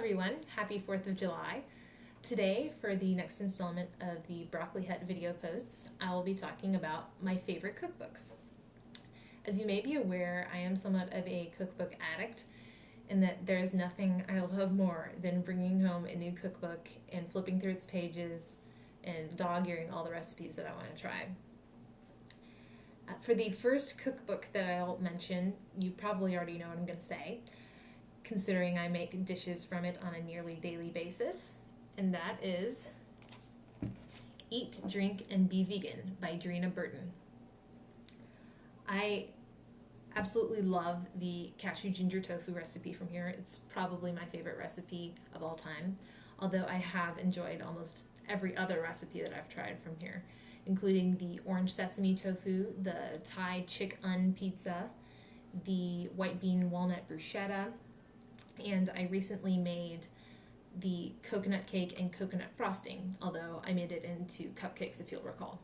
everyone, happy 4th of July. Today, for the next installment of the Broccoli Hut video posts, I will be talking about my favorite cookbooks. As you may be aware, I am somewhat of a cookbook addict, and that there is nothing I love more than bringing home a new cookbook and flipping through its pages and dog-earing all the recipes that I want to try. For the first cookbook that I'll mention, you probably already know what I'm going to say, considering I make dishes from it on a nearly daily basis, and that is Eat, Drink, and Be Vegan by Drina Burton. I absolutely love the cashew ginger tofu recipe from here. It's probably my favorite recipe of all time, although I have enjoyed almost every other recipe that I've tried from here, including the orange sesame tofu, the Thai chick un pizza, the white bean walnut bruschetta, and I recently made the coconut cake and coconut frosting, although I made it into cupcakes if you'll recall.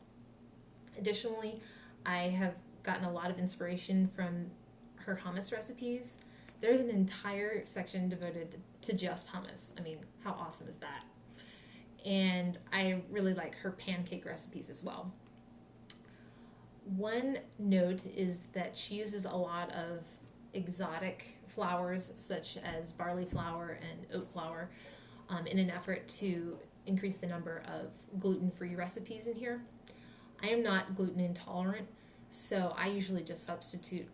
Additionally, I have gotten a lot of inspiration from her hummus recipes. There's an entire section devoted to just hummus. I mean, how awesome is that? And I really like her pancake recipes as well. One note is that she uses a lot of exotic flours such as barley flour and oat flour in an effort to increase the number of gluten-free recipes in here. I am not gluten intolerant, so I usually just substitute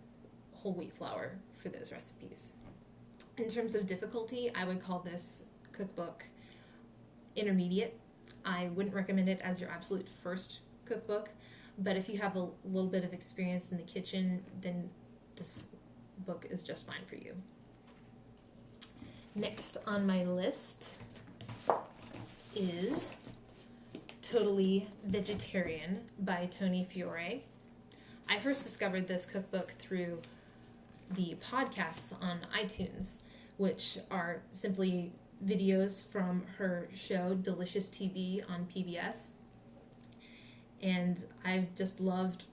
whole wheat flour for those recipes. In terms of difficulty, I would call this cookbook intermediate. I wouldn't recommend it as your absolute first cookbook, but if you have a little bit of experience in the kitchen, then this book is just fine for you. Next on my list is Totally Vegetarian by Tony Fiore. I first discovered this cookbook through the podcasts on iTunes, which are simply videos from her show Delicious TV on PBS. And I've just loved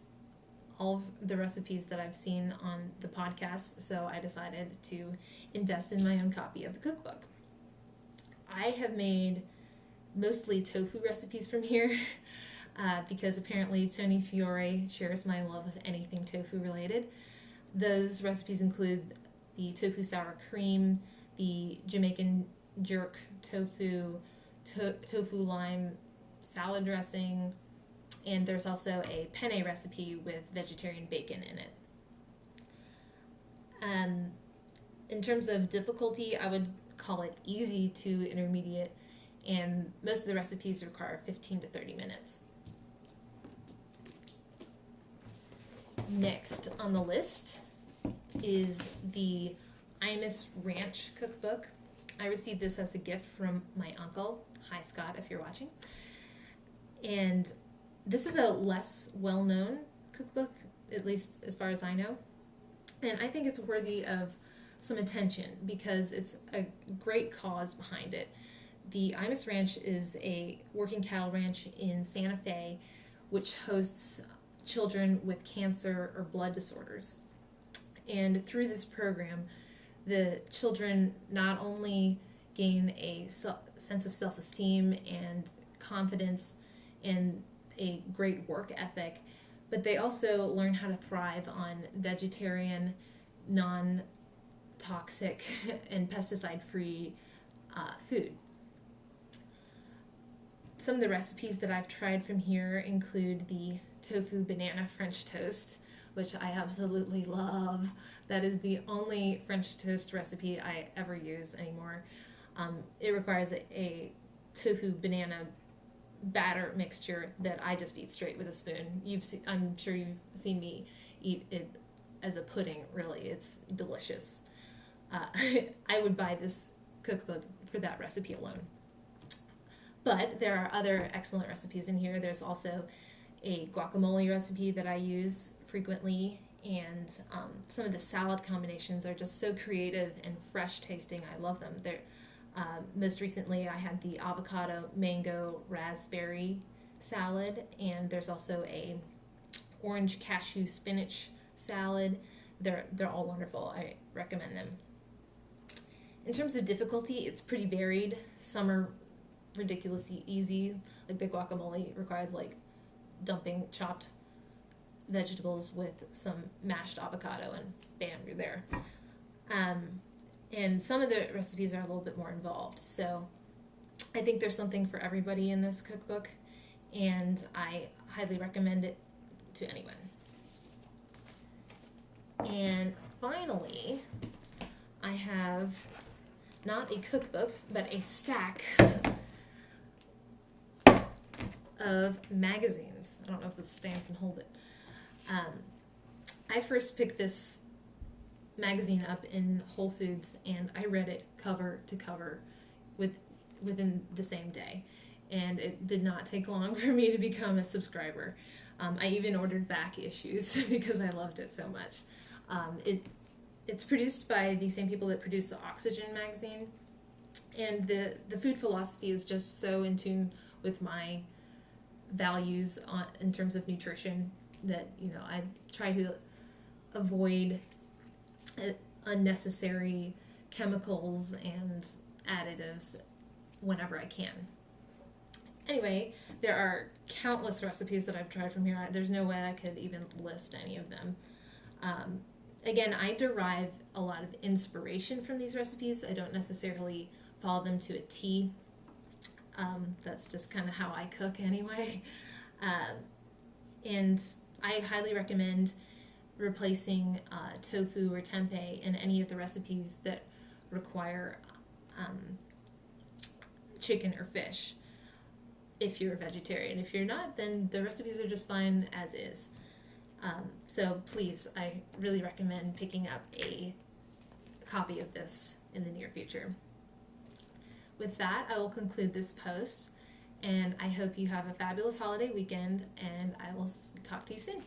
all of the recipes that I've seen on the podcast, so I decided to invest in my own copy of the cookbook. I have made mostly tofu recipes from here because apparently Tony Fiore shares my love of anything tofu related. Those recipes include the tofu sour cream, the Jamaican jerk tofu, tofu lime salad dressing, and there's also a penne recipe with vegetarian bacon in it. In terms of difficulty, I would call it easy to intermediate, and most of the recipes require 15 to 30 minutes. Next on the list is the Imus Ranch cookbook. I received this as a gift from my uncle. Hi, Scott, if you're watching. And this is a less well-known cookbook, at least as far as I know. And I think it's worthy of some attention because it's a great cause behind it. The Imus Ranch is a working cattle ranch in Santa Fe, which hosts children with cancer or blood disorders. And through this program, the children not only gain a sense of self-esteem and confidence and a great work ethic, but they also learn how to thrive on vegetarian, non-toxic, and pesticide-free food. Some of the recipes that I've tried from here include the tofu banana French toast, which I absolutely love. That is the only French toast recipe I ever use anymore. It requires a tofu banana batter mixture that I just eat straight with a spoon. I'm sure you've seen me eat it as a pudding, really. It's delicious. I would buy this cookbook for that recipe alone. But there are other excellent recipes in here. There's also a guacamole recipe that I use frequently, and some of the salad combinations are just so creative and fresh tasting. I love them. Most recently I had the avocado, mango, raspberry salad, and there's also a orange cashew spinach salad. They're all wonderful. I recommend them. In terms of difficulty, it's pretty varied. Some are ridiculously easy, like the guacamole requires like dumping chopped vegetables with some mashed avocado and bam, you're there. And some of the recipes are a little bit more involved. So I think there's something for everybody in this cookbook, and I highly recommend it to anyone. And finally, I have not a cookbook, but a stack of magazines. I don't know if this stand can hold it. I first picked this magazine up in Whole Foods, and I read it cover to cover within the same day. And it did not take long for me to become a subscriber. I even ordered back issues because I loved it so much. It's produced by the same people that produce the Oxygen magazine, and the food philosophy is just so in tune with my values in terms of nutrition that, you know, I try to avoid unnecessary chemicals and additives whenever I can. Anyway, there are countless recipes that I've tried from here. There's no way I could even list any of them. Again, I derive a lot of inspiration from these recipes. I don't necessarily follow them to a T. That's just kind of how I cook anyway. And I highly recommend replacing tofu or tempeh in any of the recipes that require chicken or fish if you're a vegetarian. If you're not, then the recipes are just fine as is. So please, I really recommend picking up a copy of this in the near future. With that, I will conclude this post, and I hope you have a fabulous holiday weekend, and I will talk to you soon.